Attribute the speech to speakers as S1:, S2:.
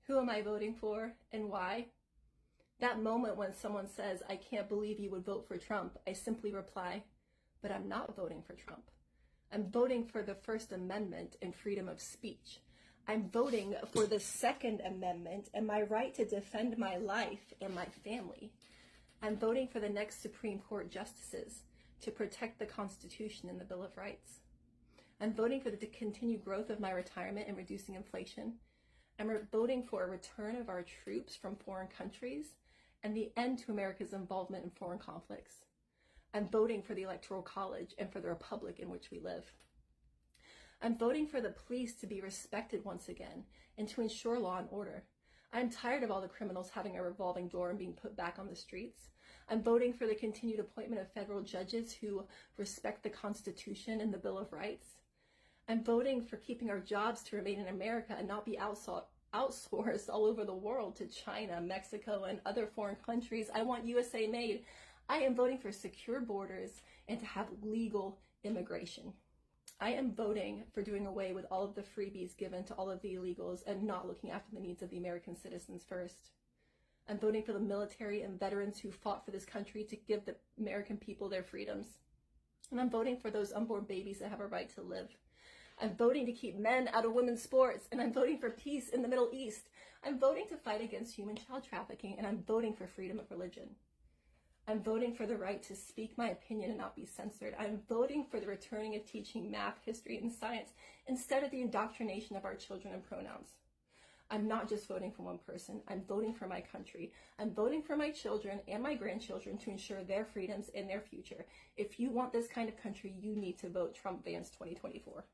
S1: Who am I voting for and why? That moment when someone says, I can't believe you would vote for Trump, I simply reply, but I'm not voting for Trump. I'm voting for the First Amendment and freedom of speech. I'm voting for the Second Amendment and my right to defend my life and my family. I'm voting for the next Supreme Court justices to protect the Constitution and the Bill of Rights. I'm voting for the continued growth of my retirement and reducing inflation. I'm voting for a return of our troops from foreign countries and the end to America's involvement in foreign conflicts. I'm voting for the Electoral College and for the republic in which we live. I'm voting for the police to be respected once again and to ensure law and order. I'm tired of all the criminals having a revolving door and being put back on the streets. I'm voting for the continued appointment of federal judges who respect the Constitution and the Bill of Rights. I'm voting for keeping our jobs to remain in America and not be outsourced all over the world to China, Mexico, and other foreign countries. I want USA made. I am voting for secure borders and to have legal immigration. I am voting for doing away with all of the freebies given to all of the illegals and not looking after the needs of the American citizens first. I'm voting for the military and veterans who fought for this country to give the American people their freedoms. And I'm voting for those unborn babies that have a right to live. I'm voting to keep men out of women's sports, and I'm voting for peace in the Middle East. I'm voting to fight against human child trafficking, and I'm voting for freedom of religion. I'm voting for the right to speak my opinion and not be censored. I'm voting for the returning of teaching math, history, and science instead of the indoctrination of our children in pronouns. I'm not just voting for one person. I'm voting for my country. I'm voting for my children and my grandchildren to ensure their freedoms and their future. If you want this kind of country, you need to vote Trump Vance 2024.